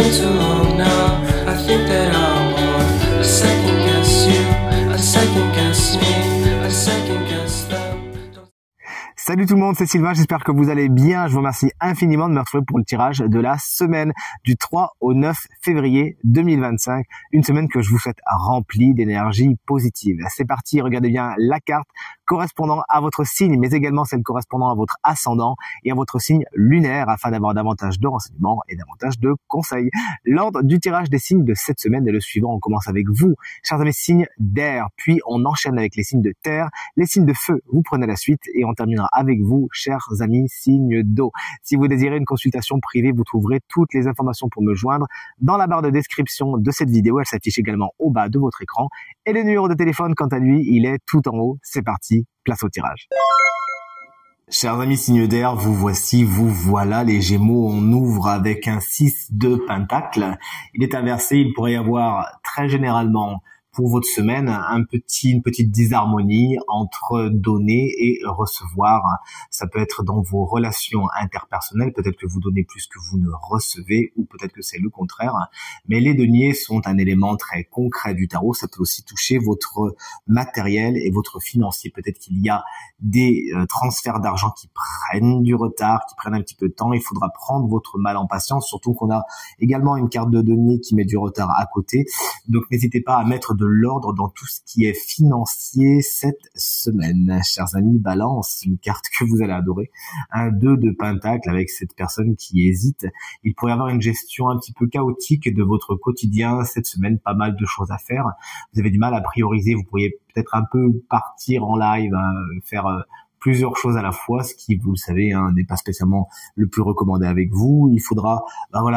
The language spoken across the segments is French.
been too long now. I think that I want to second guess you, I second guess me, I second guess them. Salut tout le monde, c'est Sylvain, j'espère que vous allez bien. Je vous remercie infiniment de me retrouver pour le tirage de la semaine du 3 au 9 février 2025. Une semaine que je vous souhaite remplie d'énergie positive. C'est parti, regardez bien la carte correspondant à votre signe, mais également celle correspondant à votre ascendant et à votre signe lunaire afin d'avoir davantage de renseignements et davantage de conseils. L'ordre du tirage des signes de cette semaine est le suivant. On commence avec vous, chers amis signes d'air, puis on enchaîne avec les signes de terre, les signes de feu, vous prenez la suite et on terminera avec vous, chers amis signes d'eau. Si vous désirez une consultation privée, vous trouverez toutes les informations pour me joindre dans la barre de description de cette vidéo. Elle s'affiche également au bas de votre écran. Et le numéro de téléphone, quant à lui, il est tout en haut. C'est parti, place au tirage. Chers amis signes d'air, vous voici, vous voilà, les Gémeaux. On ouvre avec un 6 de pentacle. Il est inversé, il pourrait y avoir très généralement pour votre semaine une petite disharmonie entre donner et recevoir. Ça peut être dans vos relations interpersonnelles, peut-être que vous donnez plus que vous ne recevez, ou peut-être que c'est le contraire. Mais les deniers sont un élément très concret du tarot. Ça peut aussi toucher votre matériel et votre financier. Peut-être qu'il y a des transferts d'argent qui prennent du retard, qui prennent un petit peu de temps. Il faudra prendre votre mal en patience, surtout qu'on a également une carte de denier qui met du retard à côté. Donc n'hésitez pas à mettre de l'ordre dans tout ce qui est financier cette semaine. Chers amis, Balance, une carte que vous allez adorer. Un 2 de pentacle avec cette personne qui hésite. Il pourrait y avoir une gestion un petit peu chaotique de votre quotidien cette semaine. Pas mal de choses à faire. Vous avez du mal à prioriser. Vous pourriez peut-être un peu partir en live, faire plusieurs choses à la fois, ce qui, vous le savez, n'est pas spécialement le plus recommandé avec vous. Il faudra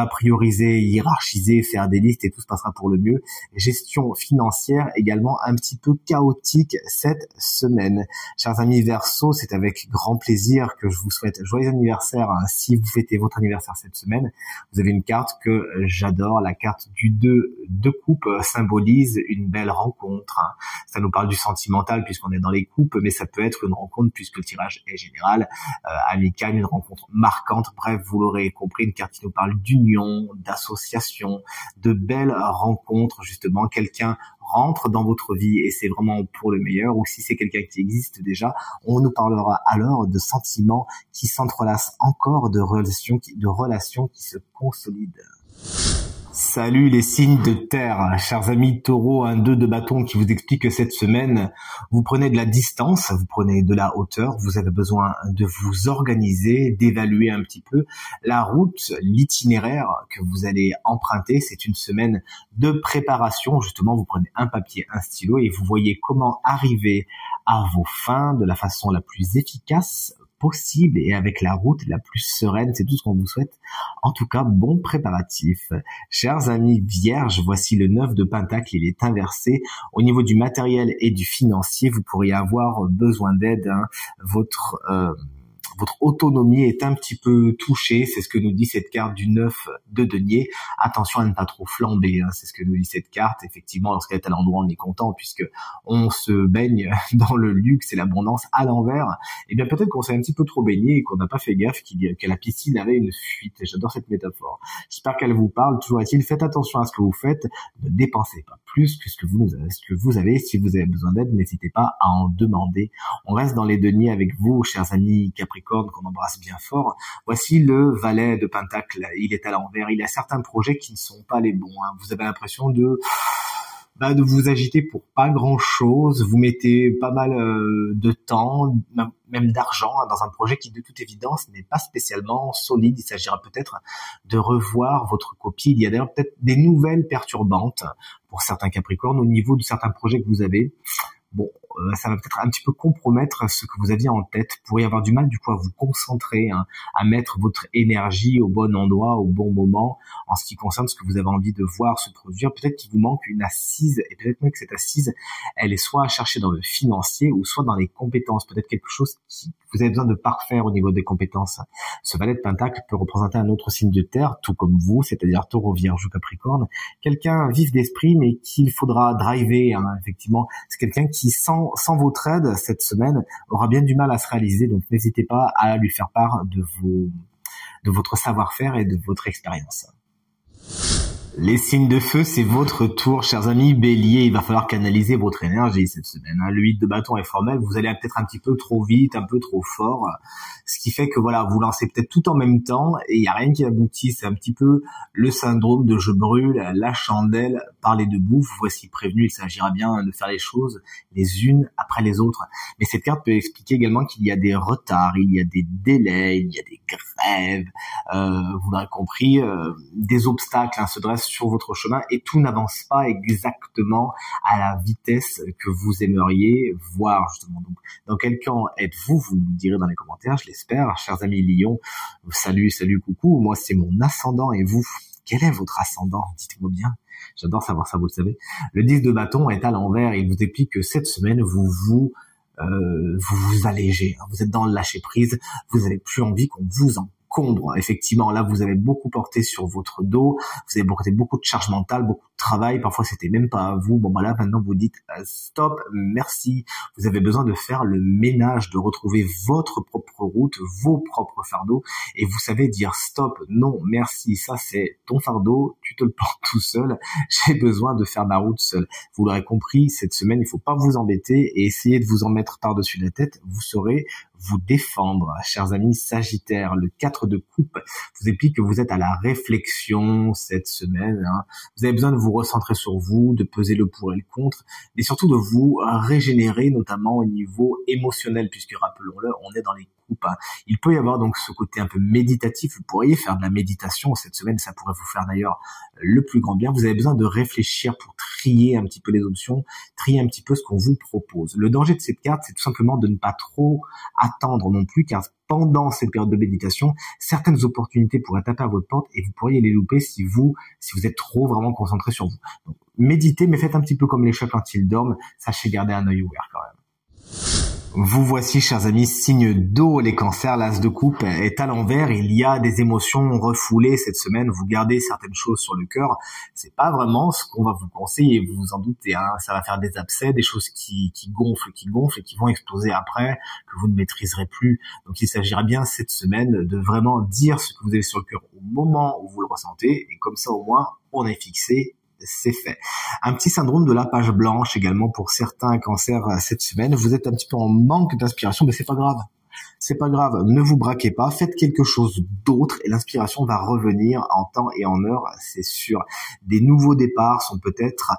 prioriser, hiérarchiser, faire des listes et tout se passera pour le mieux. Gestion financière également un petit peu chaotique cette semaine. Chers amis Verseau, c'est avec grand plaisir que je vous souhaite joyeux anniversaire si vous fêtez votre anniversaire cette semaine. Vous avez une carte que j'adore, la carte du 2 de coupe symbolise une belle rencontre. Ça nous parle du sentimental puisqu'on est dans les coupes, mais ça peut être une rencontre puisque le tirage est général, amical, une rencontre marquante. Bref, vous l'aurez compris, une carte qui nous parle d'union, d'association, de belles rencontres. Justement, quelqu'un rentre dans votre vie et c'est vraiment pour le meilleur, ou si c'est quelqu'un qui existe déjà, on nous parlera alors de sentiments qui s'entrelacent encore, de relations qui se consolident. Salut les signes de terre, chers amis taureaux, un 2 de bâton qui vous explique que cette semaine, vous prenez de la distance, vous prenez de la hauteur, vous avez besoin de vous organiser, d'évaluer un petit peu la route, l'itinéraire que vous allez emprunter. C'est une semaine de préparation, justement, vous prenez un papier, un stylo et vous voyez comment arriver à vos fins de la façon la plus efficace possible et avec la route la plus sereine. C'est tout ce qu'on vous souhaite. En tout cas, bon préparatif. Chers amis vierges, voici le 9 de pentacle. Il est inversé. Au niveau du matériel et du financier, vous pourriez avoir besoin d'aide. Votre autonomie est un petit peu touchée, c'est ce que nous dit cette carte du 9 de denier. Attention à ne pas trop flamber, c'est ce que nous dit cette carte. Effectivement, lorsqu'elle est à l'endroit, on est content puisque on se baigne dans le luxe et l'abondance à l'envers. Et bien peut-être qu'on s'est un petit peu trop baigné et qu'on n'a pas fait gaffe que la piscine avait une fuite. J'adore cette métaphore. J'espère qu'elle vous parle. Toujours est-il, faites attention à ce que vous faites. Ne dépensez pas plus que ce que vous avez. Si vous avez besoin d'aide, n'hésitez pas à en demander. On reste dans les deniers avec vous, chers amis Capricorne, qu'on embrasse bien fort. Voici le valet de pentacle. Il est à l'envers. Il y a certains projets qui ne sont pas les bons. Vous avez l'impression de vous agiter pour pas grand chose. Vous mettez pas mal de temps, même d'argent dans un projet qui de toute évidence n'est pas spécialement solide. Il s'agira peut-être de revoir votre copie. Il y a d'ailleurs peut-être des nouvelles perturbantes pour certains Capricornes au niveau de certains projets que vous avez. Bon, ça va peut-être un petit peu compromettre ce que vous aviez en tête. Vous pourriez avoir du mal du coup à vous concentrer, à mettre votre énergie au bon endroit, au bon moment, en ce qui concerne ce que vous avez envie de voir se produire. Peut-être qu'il vous manque une assise, et peut-être même que cette assise, elle est soit à chercher dans le financier, ou soit dans les compétences. Peut-être quelque chose qui vous avez besoin de parfaire au niveau des compétences. Ce valet de pentacle peut représenter un autre signe de terre, tout comme vous, c'est-à-dire taureau, vierge ou capricorne. Quelqu'un vif d'esprit, mais qu'il faudra driver, effectivement. C'est quelqu'un qui, sans votre aide, cette semaine, aura bien du mal à se réaliser. Donc, n'hésitez pas à lui faire part de votre savoir-faire et de votre expérience. Les signes de feu, c'est votre tour, chers amis Bélier. Il va falloir canaliser votre énergie cette semaine. Le 8 de bâton est formel. Vous allez peut-être un petit peu trop vite, un peu trop fort. Ce qui fait que voilà, vous lancez peut-être tout en même temps et il n'y a rien qui aboutit. C'est un petit peu le syndrome de je brûle la chandelle par les deux bouts. Vous voici prévenu, il s'agira bien de faire les choses les unes après les autres. Mais cette carte peut expliquer également qu'il y a des retards, il y a des délais, il y a des grèves. Vous l'aurez compris, des obstacles se dressent sur votre chemin et tout n'avance pas exactement à la vitesse que vous aimeriez voir justement. Donc, dans quel camp êtes-vous? Vous nous le direz dans les commentaires, je l'espère. Chers amis Lion, salut, coucou. Moi, c'est mon ascendant et vous? Quel est votre ascendant? Dites-moi bien. J'adore savoir ça, vous le savez. Le 10 de bâton est à l'envers et il vous explique que cette semaine, vous vous allégez. Vous êtes dans le lâcher prise. Vous n'avez plus envie qu'on vous encombre. Effectivement, là, vous avez beaucoup porté sur votre dos. Vous avez porté beaucoup de charge mentale, beaucoup de travail. Parfois, c'était même pas à vous. Bon, bah là, maintenant, vous dites stop, merci. Vous avez besoin de faire le ménage, de retrouver votre propre route, vos propres fardeaux. Et vous savez dire stop, non, merci. Ça, c'est ton fardeau. Tu te le portes tout seul. J'ai besoin de faire ma route seul. Vous l'aurez compris, cette semaine, il faut pas vous embêter et essayer de vous en mettre par-dessus la tête. Vous saurez vous défendre, chers amis Sagittaire. Le 4 de coupe vous explique que vous êtes à la réflexion cette semaine. Vous avez besoin de vous recentrer sur vous, de peser le pour et le contre, et surtout de vous régénérer, notamment au niveau émotionnel, puisque rappelons-le, on est dans les coupes. Il peut y avoir donc ce côté un peu méditatif. Vous pourriez faire de la méditation cette semaine, ça pourrait vous faire d'ailleurs le plus grand bien. Vous avez besoin de réfléchir pour trier un petit peu les options, trier un petit peu ce qu'on vous propose. Le danger de cette carte, c'est tout simplement de ne pas trop attendre non plus, car pendant cette période de méditation, certaines opportunités pourraient taper à votre porte et vous pourriez les louper si vous êtes trop vraiment concentré sur vous. Donc, méditez, mais faites un petit peu comme les chats quand ils dorment. Sachez garder un œil ouvert quand même. Vous voici, chers amis, signe d'eau, les cancers, l'as de coupe est à l'envers. Il y a des émotions refoulées cette semaine. Vous gardez certaines choses sur le cœur. C'est pas vraiment ce qu'on va vous conseiller. Vous vous en doutez, ça va faire des abcès, des choses qui gonflent et qui vont exploser après, que vous ne maîtriserez plus. Donc, il s'agira bien cette semaine de vraiment dire ce que vous avez sur le cœur au moment où vous le ressentez. Et comme ça, au moins, on est fixé. C'est fait. Un petit syndrome de la page blanche également pour certains cancers cette semaine. Vous êtes un petit peu en manque d'inspiration, mais c'est pas grave. C'est pas grave, ne vous braquez pas, faites quelque chose d'autre et l'inspiration va revenir en temps et en heure, c'est sûr. Des nouveaux départs sont peut-être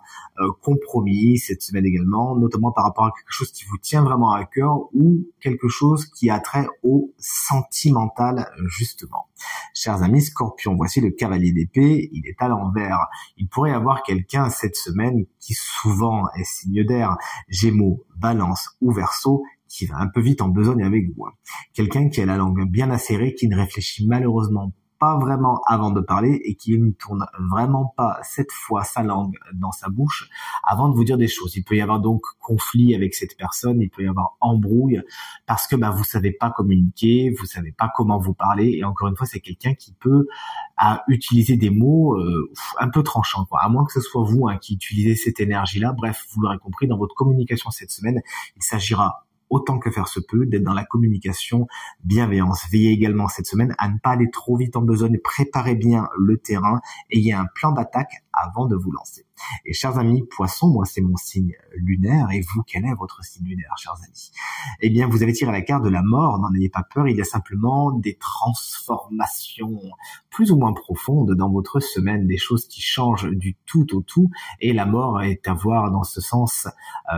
compromis cette semaine également, notamment par rapport à quelque chose qui vous tient vraiment à cœur ou quelque chose qui a trait au sentimental justement. Chers amis Scorpion, voici le cavalier d'épée, il est à l'envers. Il pourrait y avoir quelqu'un cette semaine qui souvent est signe d'air, Gémeaux, Balance ou Verseau, qui va un peu vite en besogne avec vous. Quelqu'un qui a la langue bien acérée, qui ne réfléchit malheureusement pas vraiment avant de parler et qui ne tourne vraiment pas cette fois sa langue dans sa bouche avant de vous dire des choses. Il peut y avoir donc conflit avec cette personne, il peut y avoir embrouille parce que vous savez pas communiquer, vous savez pas comment vous parler et encore une fois c'est quelqu'un qui peut utiliser des mots un peu tranchants quoi. À moins que ce soit vous qui utilisez cette énergie-là. Bref, vous l'aurez compris, dans votre communication cette semaine, il s'agira autant que faire se peut, d'être dans la communication, bienveillance. Veillez également cette semaine à ne pas aller trop vite en besogne, préparez bien le terrain, ayez un plan d'attaque avant de vous lancer. Et chers amis Poissons, moi c'est mon signe lunaire, et vous, quel est votre signe lunaire, chers amis? Eh bien, vous avez tiré la carte de la mort, n'en ayez pas peur, il y a simplement des transformations plus ou moins profondes dans votre semaine, des choses qui changent du tout au tout, et la mort est à voir dans ce sens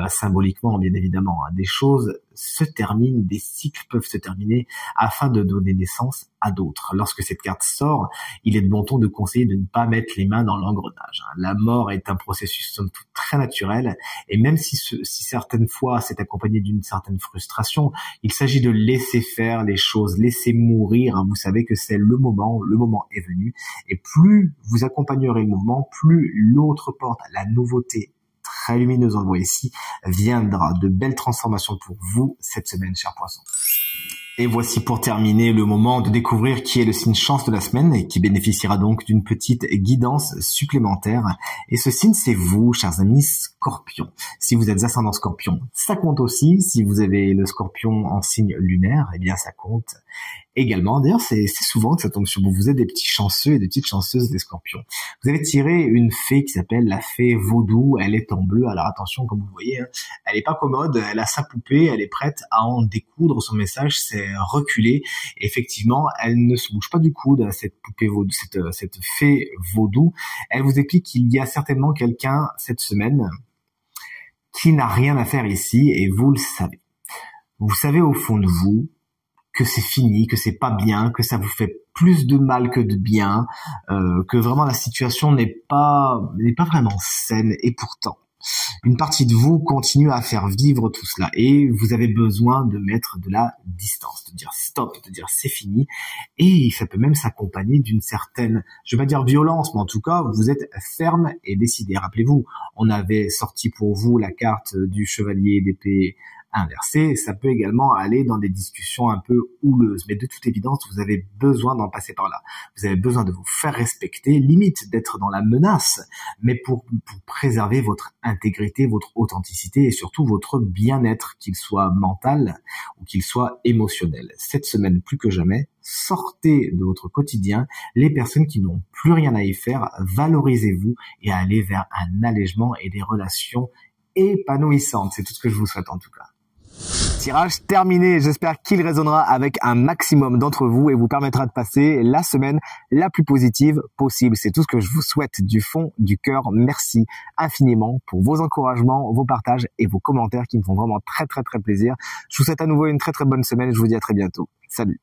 symboliquement, bien évidemment. Des choses se terminent, des cycles peuvent se terminer afin de donner naissance à d'autres. Lorsque cette carte sort, il est de bon ton de conseiller de ne pas mettre les mains dans l'engrenage. La mort est un processus somme toute très naturel et même si certaines fois c'est accompagné d'une certaine frustration, il s'agit de laisser faire les choses, laisser mourir. Vous savez que c'est le moment est venu et plus vous accompagnerez le mouvement, plus l'autre porte, la nouveauté très lumineuse, on le voit ici, viendra. De belles transformations pour vous cette semaine, chers poissons. Et voici pour terminer le moment de découvrir qui est le signe chance de la semaine et qui bénéficiera donc d'une petite guidance supplémentaire. Et ce signe, c'est vous, chers amis Scorpion. Si vous êtes ascendant Scorpion, ça compte aussi. Si vous avez le Scorpion en signe lunaire, eh bien ça compte également. D'ailleurs, c'est souvent que ça tombe sur vous. Vous êtes des petits chanceux et des petites chanceuses des Scorpions. Vous avez tiré une fée qui s'appelle la fée vaudou. Elle est en bleu. Alors attention, comme vous voyez, hein, elle est pas commode. Elle a sa poupée. Elle est prête à en découdre. Son message, c'est reculer. Et effectivement, elle ne se bouge pas du coude, cette poupée vaudou, cette fée vaudou. Elle vous explique qu'il y a certainement quelqu'un cette semaine qui n'a rien à faire ici, et vous le savez. Vous savez au fond de vous que c'est fini, que c'est pas bien, que ça vous fait plus de mal que de bien, que vraiment la situation n'est pas vraiment saine, et pourtant, une partie de vous continue à faire vivre tout cela, et vous avez besoin de mettre de la distance, de dire stop, de dire c'est fini, et ça peut même s'accompagner d'une certaine, je vais pas dire violence, mais en tout cas, vous êtes ferme et décidé. Rappelez-vous, on avait sorti pour vous la carte du chevalier d'épée inversé. Ça peut également aller dans des discussions un peu houleuses, mais de toute évidence, vous avez besoin d'en passer par là. Vous avez besoin de vous faire respecter, limite d'être dans la menace, mais pour préserver votre intégrité, votre authenticité et surtout votre bien-être, qu'il soit mental ou qu'il soit émotionnel. Cette semaine, plus que jamais, sortez de votre quotidien les personnes qui n'ont plus rien à y faire, valorisez-vous et allez vers un allègement et des relations épanouissantes. C'est tout ce que je vous souhaite en tout cas. Tirage terminé, j'espère qu'il résonnera avec un maximum d'entre vous et vous permettra de passer la semaine la plus positive possible. C'est tout ce que je vous souhaite du fond du cœur. Merci infiniment pour vos encouragements, vos partages et vos commentaires qui me font vraiment très plaisir. Je vous souhaite à nouveau une très bonne semaine et je vous dis à très bientôt. Salut.